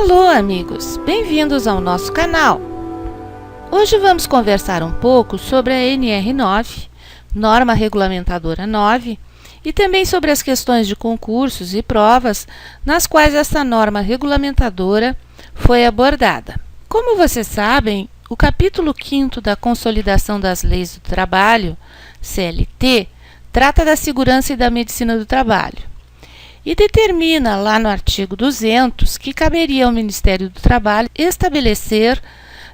Alô amigos, bem-vindos ao nosso canal. Hoje vamos conversar um pouco sobre a NR9, Norma Regulamentadora 9, e também sobre as questões de concursos e provas nas quais essa norma regulamentadora foi abordada. Como vocês sabem, o capítulo 5º da Consolidação das Leis do Trabalho, CLT, trata da segurança e da medicina do trabalho e determina lá no artigo 200 que caberia ao Ministério do Trabalho estabelecer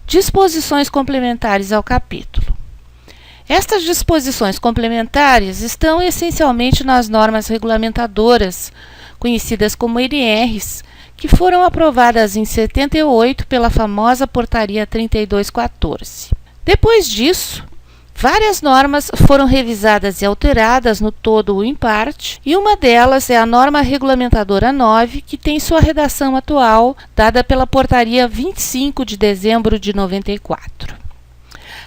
disposições complementares ao capítulo. Estas disposições complementares estão essencialmente nas normas regulamentadoras, conhecidas como NRs, que foram aprovadas em 78 pela famosa Portaria 3214. Depois disso, várias normas foram revisadas e alteradas no todo ou em parte, e uma delas é a Norma Regulamentadora 9, que tem sua redação atual, dada pela Portaria 25 de dezembro de 94.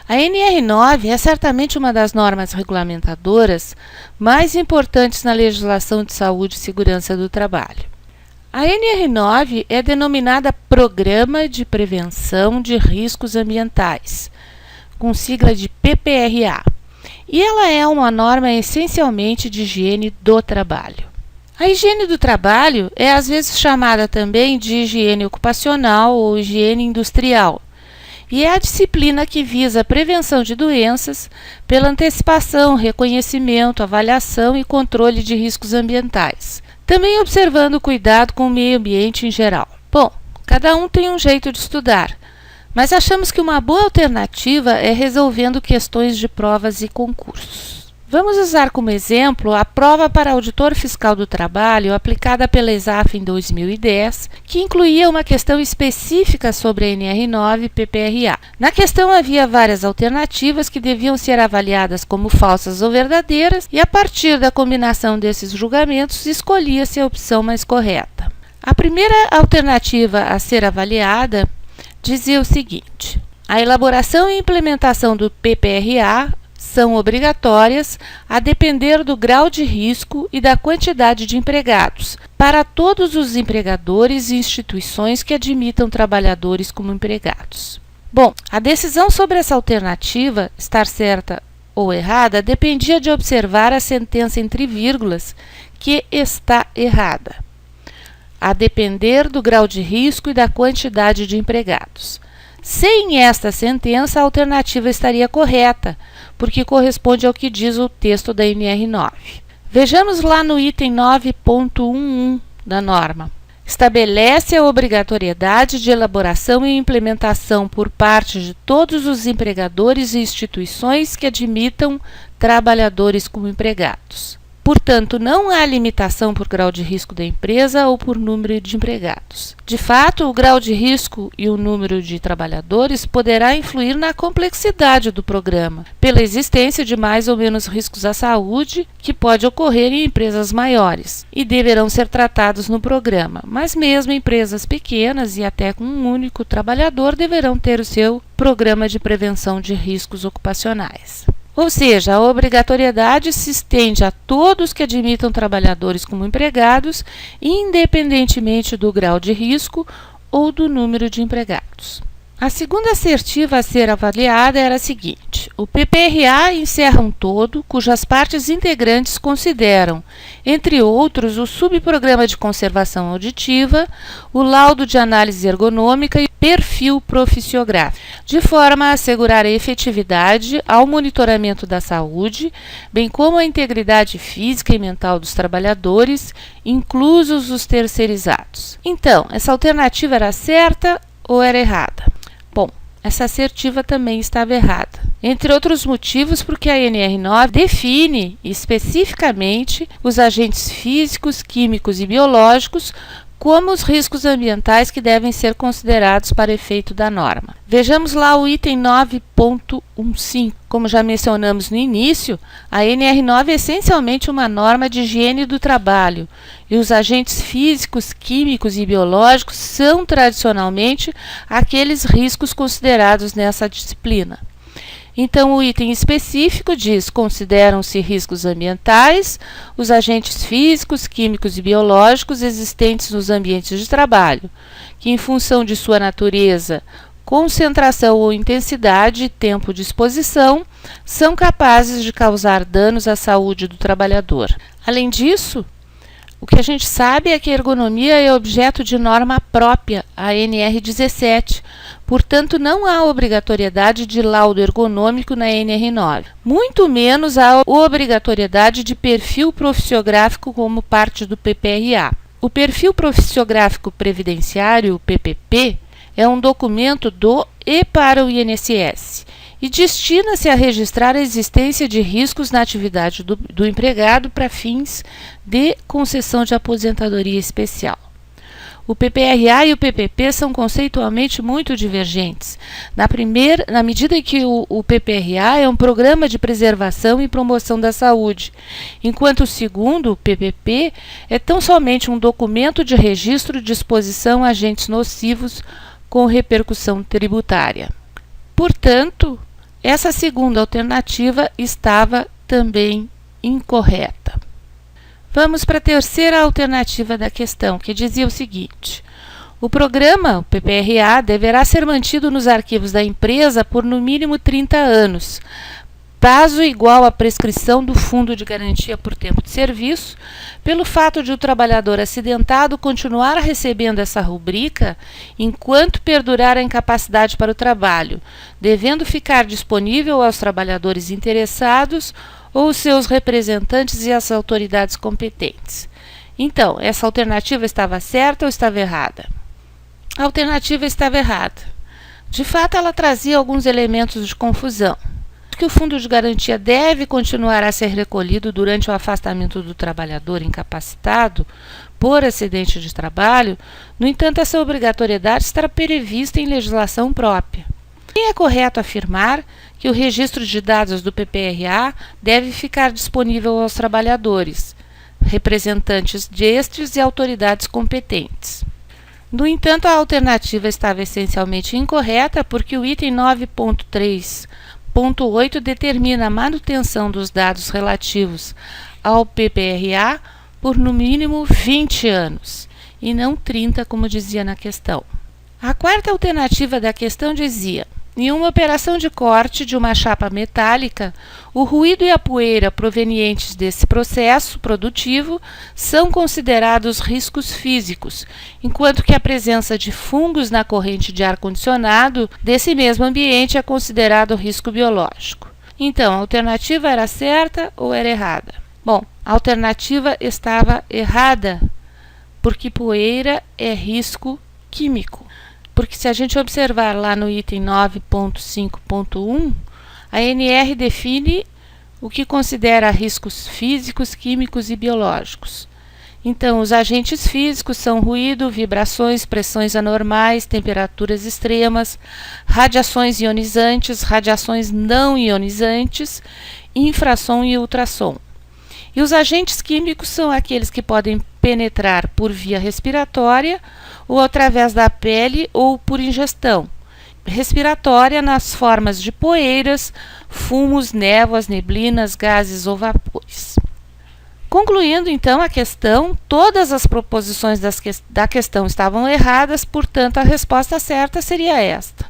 A NR9 é certamente uma das normas regulamentadoras mais importantes na legislação de saúde e segurança do trabalho. A NR9 é denominada Programa de Prevenção de Riscos Ambientais, com sigla de PPRA, e ela é uma norma essencialmente de higiene do trabalho. A higiene do trabalho é às vezes chamada também de higiene ocupacional ou higiene industrial, e é a disciplina que visa a prevenção de doenças pela antecipação, reconhecimento, avaliação e controle de riscos ambientais, também observando o cuidado com o meio ambiente em geral. Bom, cada um tem um jeito de estudar, mas achamos que uma boa alternativa é resolvendo questões de provas e concursos. Vamos usar como exemplo a prova para auditor fiscal do trabalho aplicada pela ESAF em 2010, que incluía uma questão específica sobre a NR9 e PPRA. Na questão havia várias alternativas que deviam ser avaliadas como falsas ou verdadeiras, e a partir da combinação desses julgamentos escolhia-se a opção mais correta. A primeira alternativa a ser avaliada dizia o seguinte: a elaboração e implementação do PPRA são obrigatórias a depender do grau de risco e da quantidade de empregados para todos os empregadores e instituições que admitam trabalhadores como empregados. Bom, a decisão sobre essa alternativa, estar certa ou errada, dependia de observar a sentença entre vírgulas, que está errada, a depender do grau de risco e da quantidade de empregados. Sem esta sentença, a alternativa estaria correta, porque corresponde ao que diz o texto da NR9. Vejamos lá no item 9.11 da norma. Estabelece a obrigatoriedade de elaboração e implementação por parte de todos os empregadores e instituições que admitam trabalhadores como empregados. Portanto, não há limitação por grau de risco da empresa ou por número de empregados. De fato, o grau de risco e o número de trabalhadores poderá influir na complexidade do programa, pela existência de mais ou menos riscos à saúde que pode ocorrer em empresas maiores e deverão ser tratados no programa, mas mesmo empresas pequenas e até com um único trabalhador deverão ter o seu programa de prevenção de riscos ocupacionais. Ou seja, a obrigatoriedade se estende a todos que admitam trabalhadores como empregados, independentemente do grau de risco ou do número de empregados. A segunda assertiva a ser avaliada era a seguinte: o PPRA encerra um todo cujas partes integrantes consideram, entre outros, o subprograma de conservação auditiva, o laudo de análise ergonômica e o perfil profissiográfico, de forma a assegurar a efetividade ao monitoramento da saúde, bem como a integridade física e mental dos trabalhadores, inclusos os terceirizados. Então, essa alternativa era certa ou era errada? Bom, essa assertiva também estava errada. Entre outros motivos, porque a NR9 define especificamente os agentes físicos, químicos e biológicos como os riscos ambientais que devem ser considerados para efeito da norma. Vejamos lá o item 9.15. Como já mencionamos no início, a NR9 é essencialmente uma norma de higiene do trabalho, e os agentes físicos, químicos e biológicos são tradicionalmente aqueles riscos considerados nessa disciplina. Então, o item específico diz: consideram-se riscos ambientais os agentes físicos, químicos e biológicos existentes nos ambientes de trabalho, que, em função de sua natureza, concentração ou intensidade e tempo de exposição, são capazes de causar danos à saúde do trabalhador. Além disso, o que a gente sabe é que a ergonomia é objeto de norma própria, a NR17, portanto não há obrigatoriedade de laudo ergonômico na NR9, muito menos há obrigatoriedade de perfil profissiográfico como parte do PPRA. O perfil profissiográfico previdenciário, o PPP, é um documento do e para o INSS e destina-se a registrar a existência de riscos na atividade do empregado para fins de concessão de aposentadoria especial. O PPRA e o PPP são conceitualmente muito divergentes. Na medida em que o PPRA é um programa de preservação e promoção da saúde, enquanto o segundo, o PPP, é tão somente um documento de registro de exposição a agentes nocivos com repercussão tributária. Portanto, essa segunda alternativa estava também incorreta. Vamos para a terceira alternativa da questão, que dizia o seguinte: o programa, o PPRA, deverá ser mantido nos arquivos da empresa por no mínimo 30 anos, prazo igual à prescrição do Fundo de Garantia por Tempo de Serviço, pelo fato de o trabalhador acidentado continuar recebendo essa rubrica enquanto perdurar a incapacidade para o trabalho, devendo ficar disponível aos trabalhadores interessados ou seus representantes e as autoridades competentes. Então, essa alternativa estava certa ou estava errada? A alternativa estava errada. De fato, ela trazia alguns elementos de confusão. Que o fundo de garantia deve continuar a ser recolhido durante o afastamento do trabalhador incapacitado por acidente de trabalho, no entanto, essa obrigatoriedade estará prevista em legislação própria. E é correto afirmar que o registro de dados do PPRA deve ficar disponível aos trabalhadores, representantes destes e autoridades competentes. No entanto, a alternativa estava essencialmente incorreta porque o item 9.3.8 determina a manutenção dos dados relativos ao PPRA por no mínimo 20 anos, e não 30, como dizia na questão. A quarta alternativa da questão dizia: em uma operação de corte de uma chapa metálica, o ruído e a poeira provenientes desse processo produtivo são considerados riscos físicos, enquanto que a presença de fungos na corrente de ar-condicionado desse mesmo ambiente é considerado risco biológico. Então, a alternativa era certa ou era errada? Bom, a alternativa estava errada, porque poeira é risco químico. Porque se a gente observar lá no item 9.5.1, a ANR define o que considera riscos físicos, químicos e biológicos. Então, os agentes físicos são ruído, vibrações, pressões anormais, temperaturas extremas, radiações ionizantes, radiações não ionizantes, infrassom e ultrassom. E os agentes químicos são aqueles que podem penetrar por via respiratória ou através da pele ou por ingestão respiratória nas formas de poeiras, fumos, névoas, neblinas, gases ou vapores. Concluindo então a questão, todas as proposições da questão estavam erradas, portanto a resposta certa seria esta.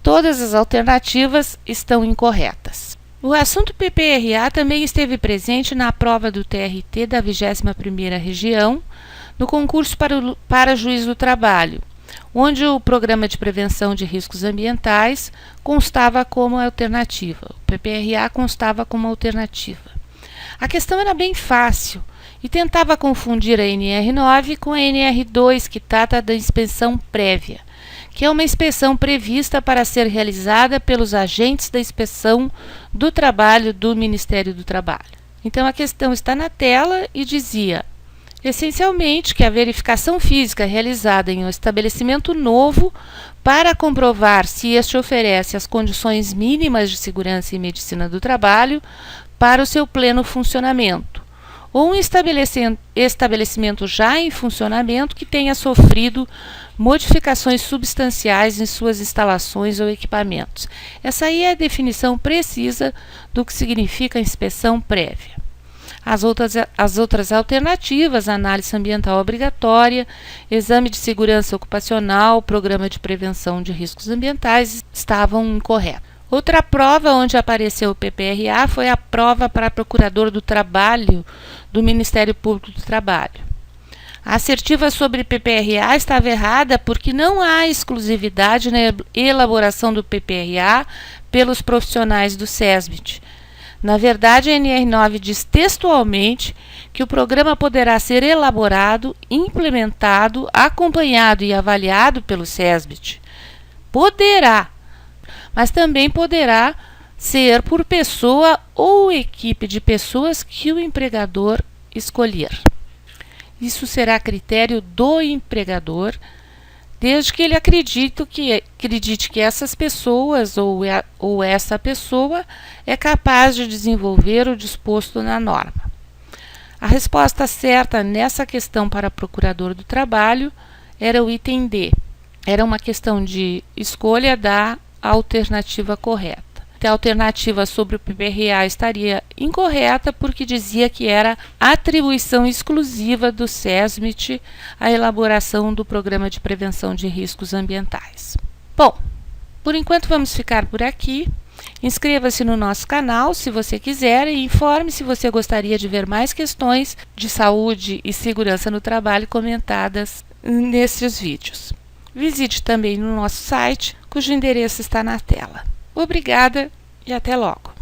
Todas as alternativas estão incorretas. O assunto PPRA também esteve presente na prova do TRT da 21ª Região, no concurso para juiz do trabalho, onde o Programa de Prevenção de Riscos Ambientais constava como alternativa. O PPRA constava como alternativa. A questão era bem fácil e tentava confundir a NR9 com a NR2, que trata da inspeção prévia, que é uma inspeção prevista para ser realizada pelos agentes da inspeção do trabalho do Ministério do Trabalho. Então a questão está na tela e dizia, essencialmente, que a verificação física realizada em um estabelecimento novo para comprovar se este oferece as condições mínimas de segurança e medicina do trabalho para o seu pleno funcionamento, ou um estabelecimento já em funcionamento que tenha sofrido modificações substanciais em suas instalações ou equipamentos. Essa aí é a definição precisa do que significa inspeção prévia. As outras alternativas, análise ambiental obrigatória, exame de segurança ocupacional, programa de prevenção de riscos ambientais, estavam incorretas. Outra prova onde apareceu o PPRA foi a prova para procurador do trabalho do Ministério Público do Trabalho. A assertiva sobre PPRA estava errada porque não há exclusividade na elaboração do PPRA pelos profissionais do SESMIT. Na verdade, a NR9 diz textualmente que o programa poderá ser elaborado, implementado, acompanhado e avaliado pelo SESMIT. Poderá, mas também poderá ser por pessoa ou equipe de pessoas que o empregador escolher. Isso será critério do empregador, desde que ele acredite que essas pessoas ou essa pessoa é capaz de desenvolver o disposto na norma. A resposta certa nessa questão para procurador do trabalho era o item D. Era uma questão de escolha da alternativa correta. A alternativa sobre o PPRA estaria incorreta porque dizia que era atribuição exclusiva do SESMIT a elaboração do Programa de Prevenção de Riscos Ambientais. Bom, por enquanto vamos ficar por aqui. Inscreva-se no nosso canal se você quiser e informe se você gostaria de ver mais questões de saúde e segurança no trabalho comentadas nesses vídeos. Visite também no nosso site, cujo endereço está na tela. Obrigada e até logo!